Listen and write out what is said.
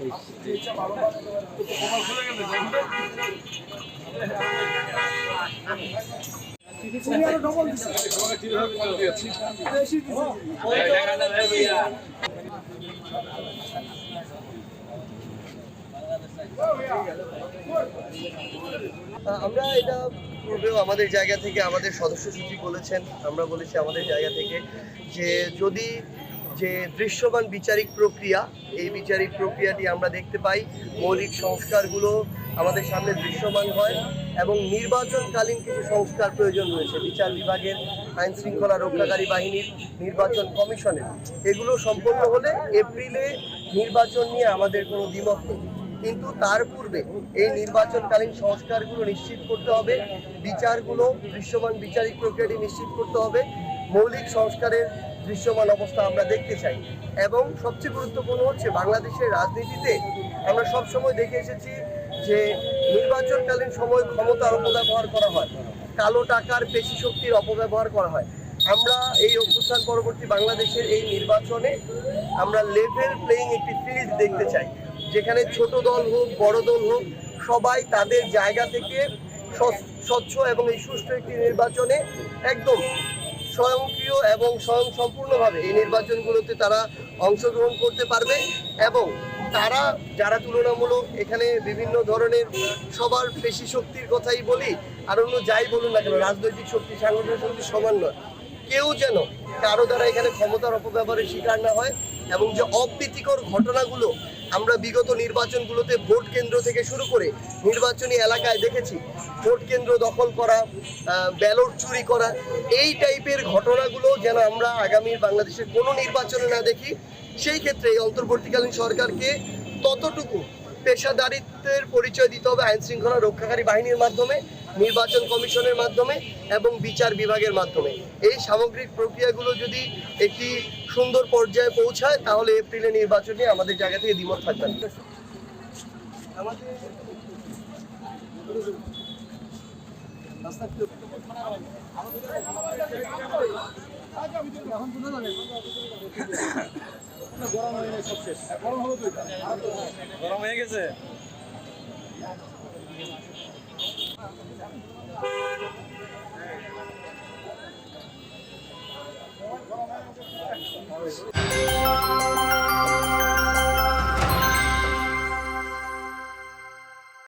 আমরা এটা পূর্বেও আমাদের জায়গা থেকে আমাদের সদস্য সচিব বলেছেন, আমরা বলেছি আমাদের জায়গা থেকে যে যদি যে দৃশ্যমান বিচারিক প্রক্রিয়া, এই বিচারিক প্রক্রিয়াটি আমরা দেখতে পাই, মৌলিক সংস্কারগুলো আমাদের সামনে দৃশ্যমান হয় এবং নির্বাচনকালীন কিছু সংস্কার প্রয়োজন রয়েছে বিচার বিভাগের, আইন শৃঙ্খলা রক্ষাকারী বাহিনীর, নির্বাচন কমিশনের, এগুলো সম্পন্ন হলে এপ্রিলে নির্বাচন নিয়ে আমাদের কোনো দ্বিমত নেই। কিন্তু তার পূর্বে এই নির্বাচনকালীন সংস্কারগুলো নিশ্চিত করতে হবে, বিচারগুলো দৃশ্যমান বিচারিক প্রক্রিয়াটি নিশ্চিত করতে হবে, মৌলিক সংস্কারের দৃশ্যমান অবস্থা আমরা দেখতে চাই। এবং সবচেয়ে গুরুত্বপূর্ণ হচ্ছে বাংলাদেশের রাজনীতিতে আমরা সবসময় দেখে এসেছি যে নির্বাচনকালীন সময় ক্ষমতার অপব্যবহার করা হয়, কালো টাকার পেশি শক্তির অপব্যবহার করা হয়। আমরা এই অভ্যুত্থান পরবর্তী বাংলাদেশের এই নির্বাচনে আমরা লেভেল প্লেয়িং একটি ফিল্ড দেখতে চাই, যেখানে ছোট দল হোক বড় দল হোক সবাই তাদের জায়গা থেকে স্বচ্ছ এবং এই সুষ্ঠু একটি নির্বাচনে একদম স্বয়ংক্রিয় এবং স্বয়ংসম্পূর্ণভাবে এই নির্বাচনগুলোতে তারা অংশগ্রহণ করতে পারবে। এবং তারা যারা তুলনামূলক এখানে বিভিন্ন ধরনের সবার পেশি শক্তির কথাই বলি আর অন্য যাই বলুন না কেন, রাজনৈতিক শক্তি সাংগঠনিক শক্তি সমান নয়, কেউ যেন কারো দ্বারা এখানে ক্ষমতার অপব্যবহারের শিকার না হয়। এবং যে অপ্রীতিকর ঘটনাগুলো আমরা বিগত নির্বাচনগুলোতে ভোট কেন্দ্র থেকে শুরু করে নির্বাচনী এলাকায় দেখেছি, ভোট কেন্দ্র দখল করা, ব্যালট চুরি করা, এই টাইপের ঘটনাগুলো যেন আমরা আগামীর বাংলাদেশের কোনো নির্বাচনে না দেখি। সেই ক্ষেত্রে এই অন্তর্বর্তীকালীন সরকারকে ততটুকু পেশাদারিত্বের পরিচয় দিতে হবে আইন শৃঙ্খলা রক্ষাকারী বাহিনীর মাধ্যমে, নির্বাচন কমিশনের মাধ্যমে এবং বিচার বিভাগের মাধ্যমে। এই সামগ্রিক প্রক্রিয়াগুলো যদি একটি সুন্দর পর্যায়ে পৌঁছায় তাহলে এপ্রিলে নির্বাচনে আমাদের জায়গা থেকে দ্বিমত থাকবে না। গরম হয়ে গেছে। All right.